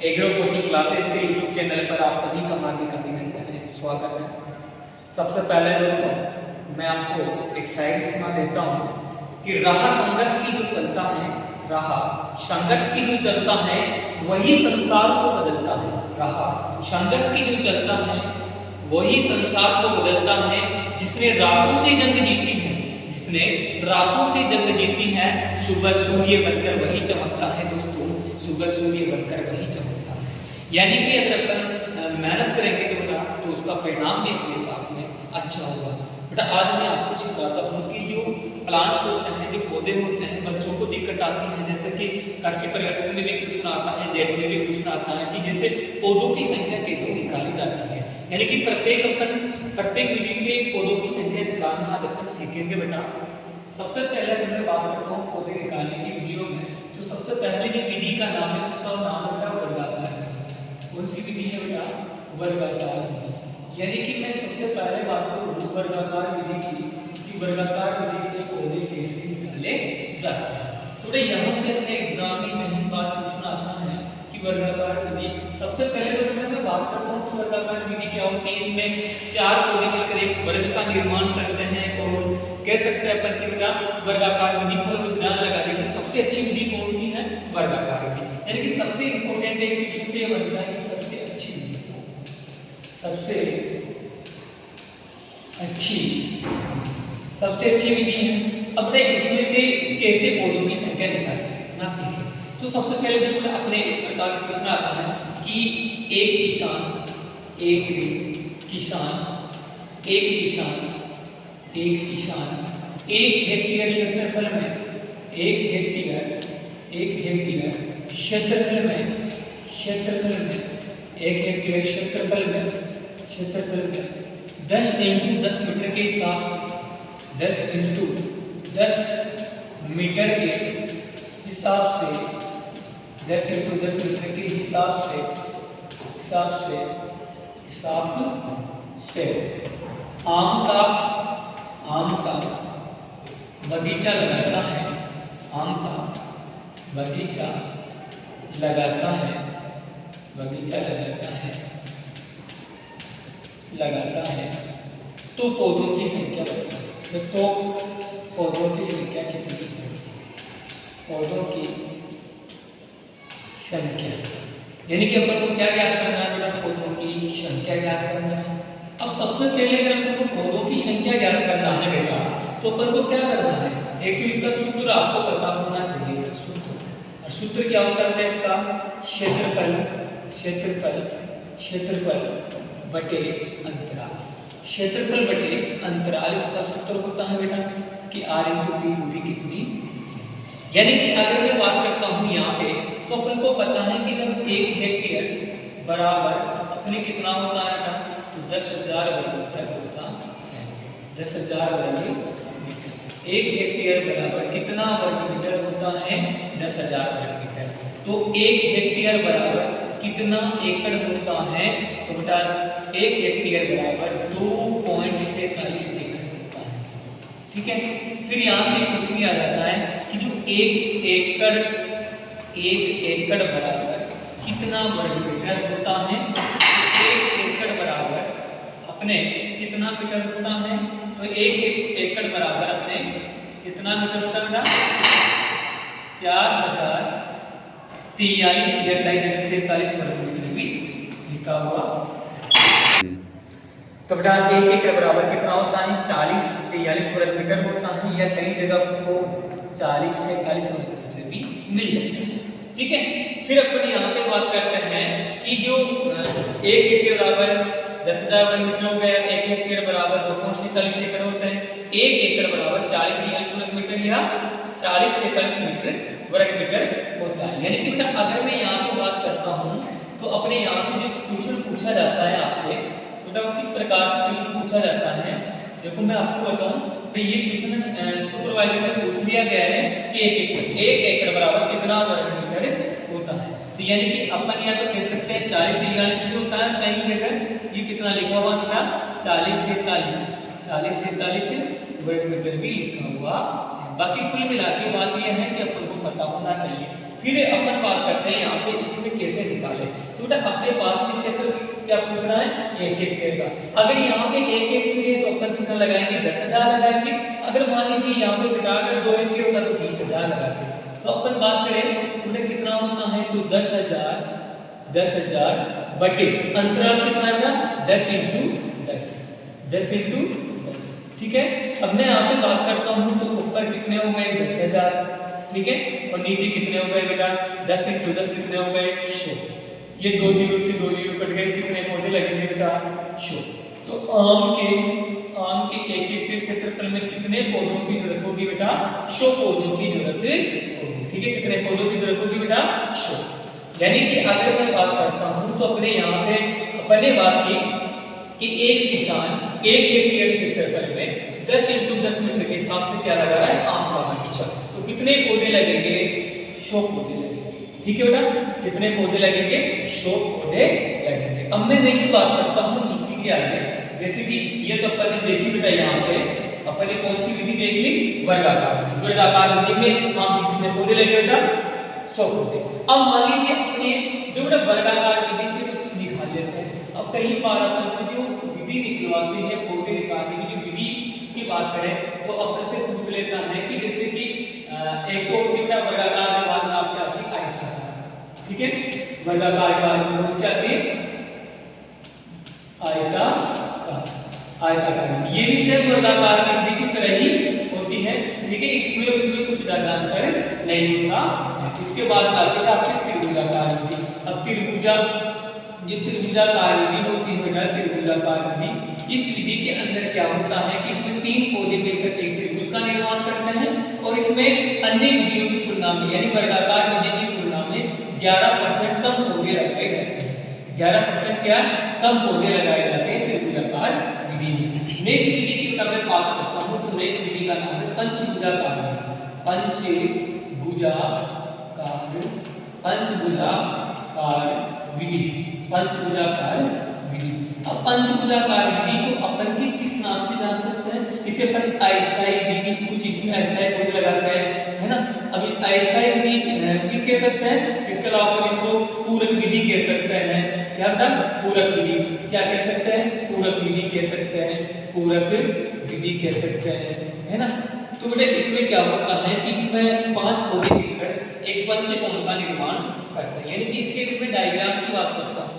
Agro coaching classes के YouTube channel पर आप सभी का हार्दिक अभिनंदन है, स्वागत है। सबसे पहले दोस्तों मैं आपको एक शायरी सुना देता हूँ कि राह संघर्ष की जो चलता है, राह संघर्ष की जो चलता है वही संसार को बदलता है। राह संघर्ष की जो चलता है वही संसार को बदलता है। जिसने रातों से जंग जीती है, जिसने रातों से जंग जीती है, सुबह सूर्य बनकर वही चमकता है। दोस्तों सुबह सूर्य बनकर वही चमकता है। यानी कि अगर अपन मेहनत करेंगे तो बेटा तो उसका परिणाम भी अपने पास में अच्छा होगा। बेटा आज मैं आपको सिखाता हूँ कि जो प्लांट्स होते हैं, जो पौधे होते हैं, बच्चों को दिक्कत आती है, जैसे कि कृषि परिवेशन में भी क्वेश्चन आता है, जेट में भी क्वेश्चन आता है कि जैसे पौधों की संख्या कैसे निकाली जाती है। यानी कि प्रत्येक विधि से पौधों की संख्या निकालना आज तक सीखेंगे बेटा। सबसे पहले अगर मैं बात करता हूँ पौधे निकालने की वीडियो में, तो सबसे पहले जो विधि का नाम है उसका नाम बेटा वर्गाकार विधि। कौन सी विधि है बेटा? वर्गाकार विधि। यानी कि मैं सबसे पहले बात करूँ वर्गाकार विधि की कि वर्गाकार विधि से पौधे कैसे निकाले जाते हैं। थोड़े यहाँ से अपने एग्जाम में कहीं बार पूछना आता है कि वर्गाकार विधि। सबसे पहले तो मैं बात करता हूँ कि वर्गाकार विधि क्या होती है। इसमें चार पौधे मिलकर एक वर्ग का निर्माण करते हैं और कह सकते हैं अपन कि बेटा वर्गाकार विधि फल विज्ञान लगाने की सबसे अच्छी विधि कौन सी है? वर्गाकार विधि। यानी कि सबसे इंपॉर्टेंट एक क्वेश्चन ये बनता है कि सबसे अच्छी विधि, सबसे अच्छी विधि है। अब इसमें से कैसे पौधों की संख्या निकालते ना सीखें। तो सबसे पहले देखो अपने इस प्रकार से प्रश्न आता है कि एक किसान एक हेक्टेयर क्षेत्रफल में एक हेक्टेयर क्षेत्रफल में 10 × 10 मीटर के हिसाब से 10 × 10 मीटर के हिसाब से आम का बगीचा लगाता है। तो पौधों की संख्या कितनी होगी? पौधों की संख्या यानी कि अपन को क्या ज्ञात करना है बेटा? पौधों की संख्या ज्ञात करना है। अब सबसे पहले अगर अपन को पौधों की संख्या ज्ञात करना है बेटा तो अपन को क्या करना है? एक तो इसका सूत्र आपको पता होना चाहिए। और सूत्र क्या होता है इसका? क्षेत्रफल बटे अंतराल इसका सूत्र होता है बेटा कि r × p दूरी कितनी। यानी कि अगर मैं बात करता हूँ यहाँ पे तो अपन को पता है कि जब 1 हेक्टेयर बराबर अपने कितना होता है बेटा? तो 10,000 वर्ग मीटर होता है। 10,000 वर्ग मीटर। 1 हेक्टेयर बराबर कितना वर्ग मीटर होता है? 10,000 वर्ग मीटर। तो 1 हेक्टेयर बराबर कितना एकड़ होता है? तो बेटा 1 हेक्टेयर बराबर 2.47 एकड़ होता है। ठीक है। फिर यहाँ से क्वेश्चन आ जाता है कि जो 1 एकड़ बराबर कितना वर्ग मीटर होता है? 1 एकड़ बराबर अपने कितना मीटर होता है? तो 1 एकड़ बराबर अपने कितना मीटर होता है? 4043 या कई जगह से 43 वर्ग मीटर भी लिखा हुआ। तो बेटा 1 एकड़ बराबर कितना होता है? 4043 वर्ग मीटर होता है या कई जगह को 40 से 41 वर्ग मीटर भी मिल जाता है। ठीक है। फिर अपन यहाँ पे बात करते हैं कि जो 1 हेक्टेयर बराबर 10,000 वर्ग मीटर हो गया, 1 हेक्टेयर बराबर 2.47 एकड़ होता है। 1 एकड़ बराबर 4043 वर्ग मीटर या 40 से 41 मीटर वर्ग मीटर होता है। यानी कि बेटा अगर मैं यहाँ पे बात करता हूँ तो अपने यहाँ से जो क्वेश्चन पूछा जाता है आपसे, तो बेटा किस प्रकार से क्वेश्चन पूछा जाता है देखो मैं आपको बताऊं। तो ये क्वेश्चन सुपरवाइजर में पूछ लिया गया है कि 1 एकड़ बराबर कितना वर्ग मीटर होता है। तो यानी कि अपन या तो कह सकते हैं 4043 भी होता है, कई जगह ये कितना लिखा हुआ बेटा? 40 से 43 वर्ग मीटर भी लिखा हुआ है। बाकी कुल मिला के बात यह है कि अपन को पता होना चाहिए। फिर अपन बात करते हैं यहाँ पे इसमें कैसे निकाले। तो बेटा अपने पास में क्षेत्र क्या पूछ रहा है, 1 हेक्टेयर का। अगर यहाँ पे 1 हेक्टेयर है तो अपन कितना लगाएंगे, 10,000 लगाएंगे। अगर मान लीजिए यहाँ पे बेटा अगर 2 हेक्टेयर होता तो 20,000 लगाते। तो अपन बात करें तो बेटा कितना होता है, तो 10,000 बटे अंतराल कितना है, 10 × 10, 10 × 10, ठीक है। अब मैं यहाँ पे बात करता हूँ तो ऊपर कितने हो गए, 10,000, ठीक है, और नीचे कितने हो गए बेटा, 10 × 10 कितने हो गए, 100। ये 2 जीरो से 2 जीरो कट गए, कितने पौधे लगेंगे बेटा, 100। तो आम के 1 हेक्टेयर क्षेत्रफल में कितने पौधों की जरूरत होगी बेटा, 100 पौधों की जरूरत होगी, ठीक है। कितने पौधों की जरूरत होगी बेटा, 100। यानी कि अगर मैं बात करता हूँ तो अपने यहाँ पे अपने बात की कि एक किसान 1 हेक्टेयर क्षेत्रफल में 10 × 10 मीटर के हिसाब से क्या लगा रहा है, आम का बगीचा। तो कितने पौधे लगेंगे, 100 पौधे लगेंगे, ठीक है बेटा। कितने पौधे लगेंगे, 100 पौधे लगेंगे। अब मैं नेक्स्ट बात करता हूँ इसी के आगे, जैसे कि ये तो अपन ने देखी बेटा, यहाँ पे अपन ने कौन सी विधि देख ली, वर्गाकार विधि। वर्गाकार विधि में आम के कितने पौधे लगे बेटा, 100 पौधे। अब मान लीजिए अपने जो वर्गाकार विधि से निकाल लेते हैं। अब कई बार अपन से जो विधि निकलवाते हैं पौधे निकालने की, जो विधि की बात करें तो अपन से पूछ लेता है कि जैसे कि एक तो होती है वर्गाकार के बाद में आपकी आती है आयताकार, ठीक है। वर्गाकार के बाद में कौन सी आती है, आयताकार। ये भी सेम वर्गाकार की विधि की तरह ही होती है, ठीक है। इसमें उसमें कुछ ज्यादा अंतर नहीं होता। इसके बाद आती है आपकी त्रिभुजाकार विधि। अब त्रिभुजाकार विधि होती है बेटा, त्रिभुजाकार विधि, इस विधि के अंदर क्या होता है कि इसमें 3 पौधे मिलकर एक त्रिभुज का निर्माण करते हैं और इसमें अन्य विधियों की तुलना में यानी वर्गाकार विधि की तुलना में 11% कम पौधे लगाए जाते हैं। 11% क्या कम पौधे लगाए जाते हैं त्रिभुजाकार विधि में। नेक्स्ट विधि की अगर मैं बात करता हूँ तो नेक्स्ट विधि का नाम है पंचभुजाकार विधि। पंचभुजाकार विधि। अब पंचभुजाकार विधि को अपन किस किस नाम से जान सकते हैं, इसे अपन अस्थायी विधि भी, कुछ इसमें अस्थायी पौधे लगाते हैं, है ना। अभी अस्थायी विधि भी कह सकते हैं। इसके अलावा अपन इसको पूरक विधि कह सकते हैं। क्या बेटा, पूरक विधि। क्या कह सकते हैं, पूरक विधि कह सकते हैं, पूरक विधि कह सकते हैं, है ना। तो बेटा इसमें क्या होता है कि इसमें 5 पौधे मिलकर एक पंचकोण का निर्माण करते हैं। यानी कि इसके जब मैं डायग्राम की बात करता हूँ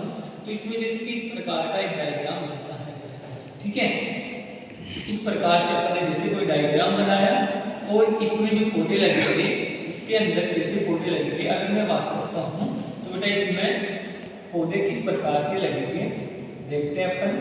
तो इसमें जैसे कि इस प्रकार का एक डायग्राम बनता है, ठीक है। इस प्रकार से अपन ने जैसे कोई डायग्राम बनाया और इसमें जो पौधे लगेंगे, इसके अंदर कैसे पौधे लगेंगे, अगर मैं बात करता हूँ तो बेटा इसमें पौधे किस प्रकार से लगेंगे देखते हैं अपन।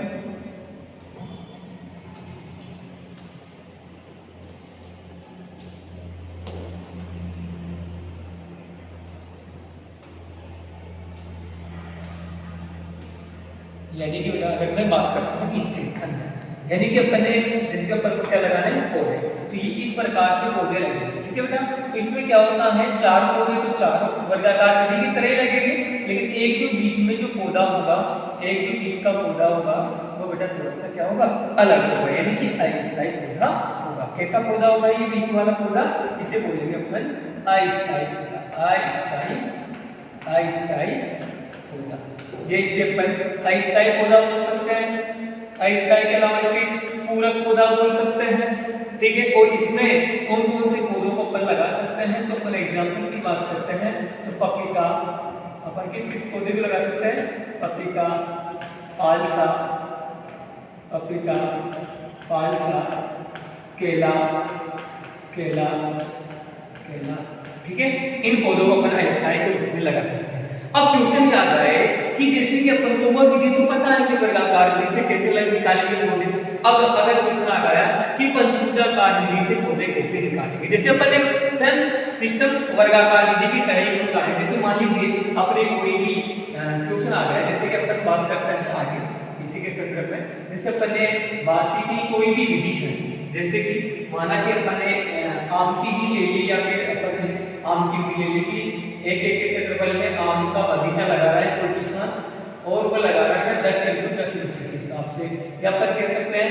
यानी कि बेटा अगर मैं बात करता हूँ इसके अंदर, यानी कि अपन ने जैसे कि अपन को क्या लगाना है, पौधे, तो ये इस प्रकार से पौधे लगेंगे, ठीक है बेटा। तो इसमें क्या होता है, 4 पौधे तो 4 वर्गाकार विधि की तरह लगेंगे, लेकिन एक जो बीच में जो पौधा होगा, एक जो बीच का पौधा होगा वो बेटा थोड़ा सा क्या होगा, अलग होगा, यानी कि अस्थायी पौधा होगा। कैसा पौधा होगा ये बीच वाला पौधा, इसे बोलेंगे अपन अस्थायी पौधा, अस्थायी पौधा। ये इसे अपन अस्थायी पौधा बोल सकते हैं। अस्थायी के अलावा इसे पूरक पौधा बोल सकते हैं, ठीक है। और इसमें कौन कौन से पौधों को अपन लगा सकते हैं, तो अपन एग्जाम्पल की बात करते हैं तो पपीता, अपन किस किस पौधे को लगा सकते हैं, पपीता, पालसा, केला, ठीक है। इन पौधों को अपन अस्थायी के रूप में लगा सकते हैं। अब क्वेश्चन याद आए कि जैसे कि अपन को वह विधि तो पता है कि वर्गाकार विधि से कैसे निकालेंगे पौधे। अब अगर क्वेश्चन आ गया कि पंचभुजाकार विधि से पौधे कैसे निकालेंगे, जैसे अपन एक सेम सिस्टम वर्गाकार विधि की तरह ही होता है। जैसे मान लीजिए अपने कोई भी क्वेश्चन आ गया, जैसे कि अपन बात करते हैं आगे इसी के संदर्भ में, जैसे अपन ने बात की कि कोई भी विधि है, जैसे कि माना कि अपन ने आम की ही ले ली या फिर अपन ने आम की विधि ले ली कि 1 हेक्टेयर क्षेत्रफल में आम का बगीचा लगा रहा है कोई किसान, और वो लगा रहा है 10 × 10 मीटर के हिसाब से, या पर कह सकते हैं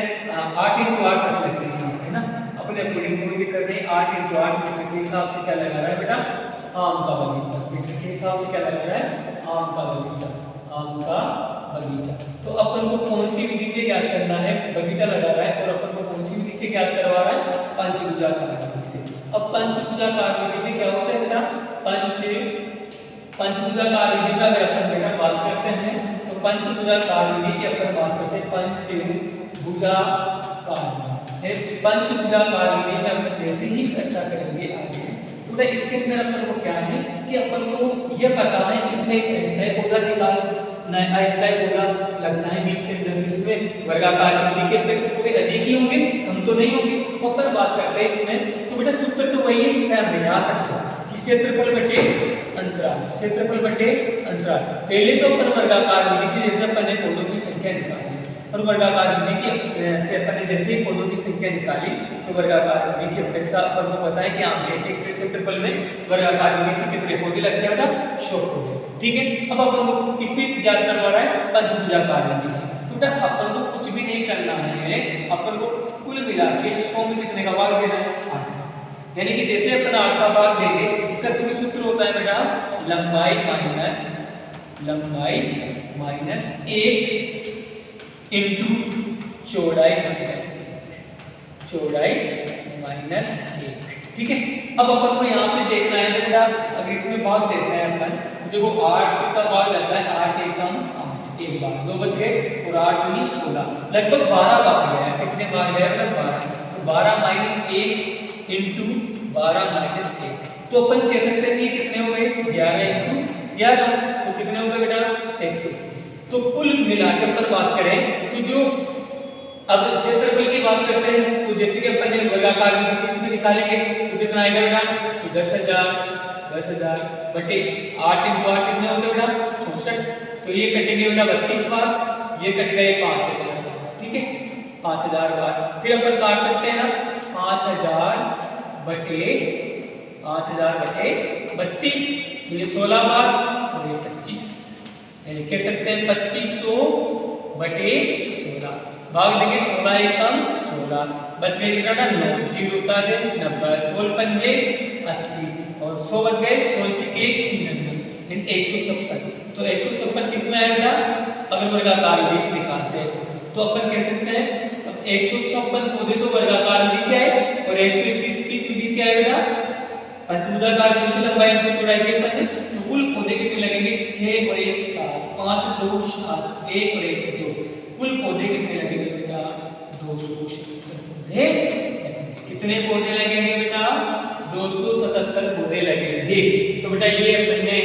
8 × 8 रख लेते हैं, है ना। अपने कोई दिक्कत नहीं, 8 × 8 मीटर के हिसाब से क्या लगा रहा है बेटा, आम का बगीचा, मीटर के हिसाब से क्या लगा रहा है, आम का बगीचा, आम का बगीचा। तो अपन को कौन सी विधि से ज्ञात करना है, बगीचा लगा रहा है और अपन को कौन सी विधि से ज्ञात करवा रहा है, पंचभुजाकार विधि से। अब पंचभुजाकार विधि में क्या होता है बेटा, पंचभुजाकार विधि का अगर अपन बेटा बात करते हैं तो पंचभुजाकार विधि की अपन बात करते हैं, पंचभुजाकार विधि में अपन जैसे ही चर्चा करेंगे आगे, तो बेटा इसके अंदर अपन को क्या है कि अपन को यह पता है कि इसमें एक अस्थायी पौधा अस्थायी पौधा लगता है बीच के अंदर, इसमें वर्गाकार विधि के अपेक्षा थोड़े अधिक ही होंगे, कम तो नहीं होंगे। तो अपन बात करते हैं इसमें, तो बेटा सूत्र तो वही है जिसे हम याद रखते हैं कि क्षेत्रफल बटे अंतराल, क्षेत्रफल बटे अंतराल। पहले तो अपन वर्गाकार विधि से जैसे अपन ने पौधों की संख्या निकाली और वर्गाकार विधि की से अपन ने जैसे ही पौधों की संख्या निकाली तो वर्गाकार विधि की अपेक्षा अपन को पता है कि आम के एक क्षेत्रफल में वर्गाकार विधि से कितने पौधे लगते हैं बेटा, 100 पौधे। ठीक है, अब अपन को किससे ज्ञात करवा रहा है, पंचभुजाकार विधि से। तो बेटा अपन को कुछ भी नहीं करना है, अपन को कुल मिला के 100 में कितने का भाग देना है, 8 का। यानी कि जैसे अपन 8 का भाग देंगे, इसका कोई सूत्र होता है बेटा, लंबाई माइनस 1 इंटू चौड़ाई माइनस 1। ठीक है, अब अपन को यहाँ पे देखना है बेटा, अगर इसमें भाग देते हैं अपन, देखो 8 का भाग लगता है, 8 एकम 8, एक बार 2 बच गए और 8 दूनी 16, लगभग 12 भाग गया। कितने भाग गया बेटा, 12। तो 12 माइनस 1 इंटू 12 माइनस 1, तो अपन कह सकते हैं कि कितने हो गए, 11 इंटू 11, तो कितने हो गए बेटा, 120। तो कुल मिला के अपन बात करें तो जो अब क्षेत्रफल की बात करते हैं, तो जैसे कि अपन जब वर्गाकार विधि से इसमें निकालेंगे तो कितना आएगा बेटा, तो 10,000 बटे 8 इंटू 8 कितने होते बेटा, 64। तो ये कटेंगे बेटा 32 बार, ये कट गए 5000 बार। ठीक है, 5000 बार। फिर अपन काट सकते हैं ना, 5000 बटे 32, ये 16 बार और ये 25, यानी कह सकते हैं 2500 बटे 16, भाग देंगे 16 एकम 16, बच गए कितना, 9, 0 उतार दे 90, 16 पंजे 80 और 100 बच गए, 16 से 1 96, 156। तो 156 किस में आएगा, अगर वर्गाकार विधि से निकालते हैं तो अपन कह सकते हैं अब 156 पौधे तो वर्गाकार विधि से आए और 131 किस विधि से आएगा, पंचभुजाकार विधि से लंबाई इंटू चौड़ाई के पन्ने। तो कुल पौधे कितने लगेंगे, 6 और 1 7, 5 2 7, 1 और 1 2, कुल पौधे कितने लगेंगे बेटा, 277 पौधे लगेंगे। कितने पौधे लगेंगे बेटा, 277 पौधे लगेंगे। तो बेटा ये अपन ने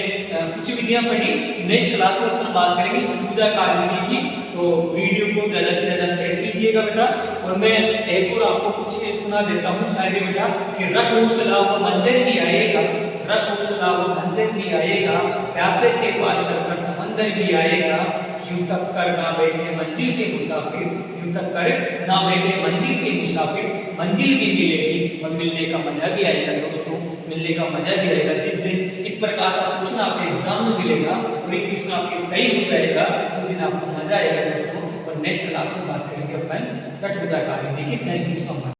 कुछ विधियां पढ़ी, नेक्स्ट क्लास में अपन बात करेंगे षट्भुजाकार विधि की। तो वीडियो को ज़्यादा से ज़्यादा शेयर कीजिएगा बेटा। और मैं एक और आपको कुछ सुना देता हूँ शायद बेटा कि रख हौसला वो मंजर भी आएगा, रख हौसला वो मंजर भी आएगा, प्यासे के पास चलकर समंदर भी आएगा, यूं तक कर ना बैठे मंजिल के मुसाफिर, यूं तक कर ना बैठे मंजिल के मुसाफिर, मंजिल भी मिलेगी और मिलने का मजा भी आएगा दोस्तों, मिलने का मजा भी आएगा। जिस दिन इस प्रकार का क्वेश्चन आपके एग्जाम में मिलेगा और ये क्वेश्चन आपके सही हो जाएगा, उस दिन आपको मजा आएगा दोस्तों। और नेक्स्ट क्लास में बात करेंगे अपन षट्भुजाकार विधि की। Thank you so much.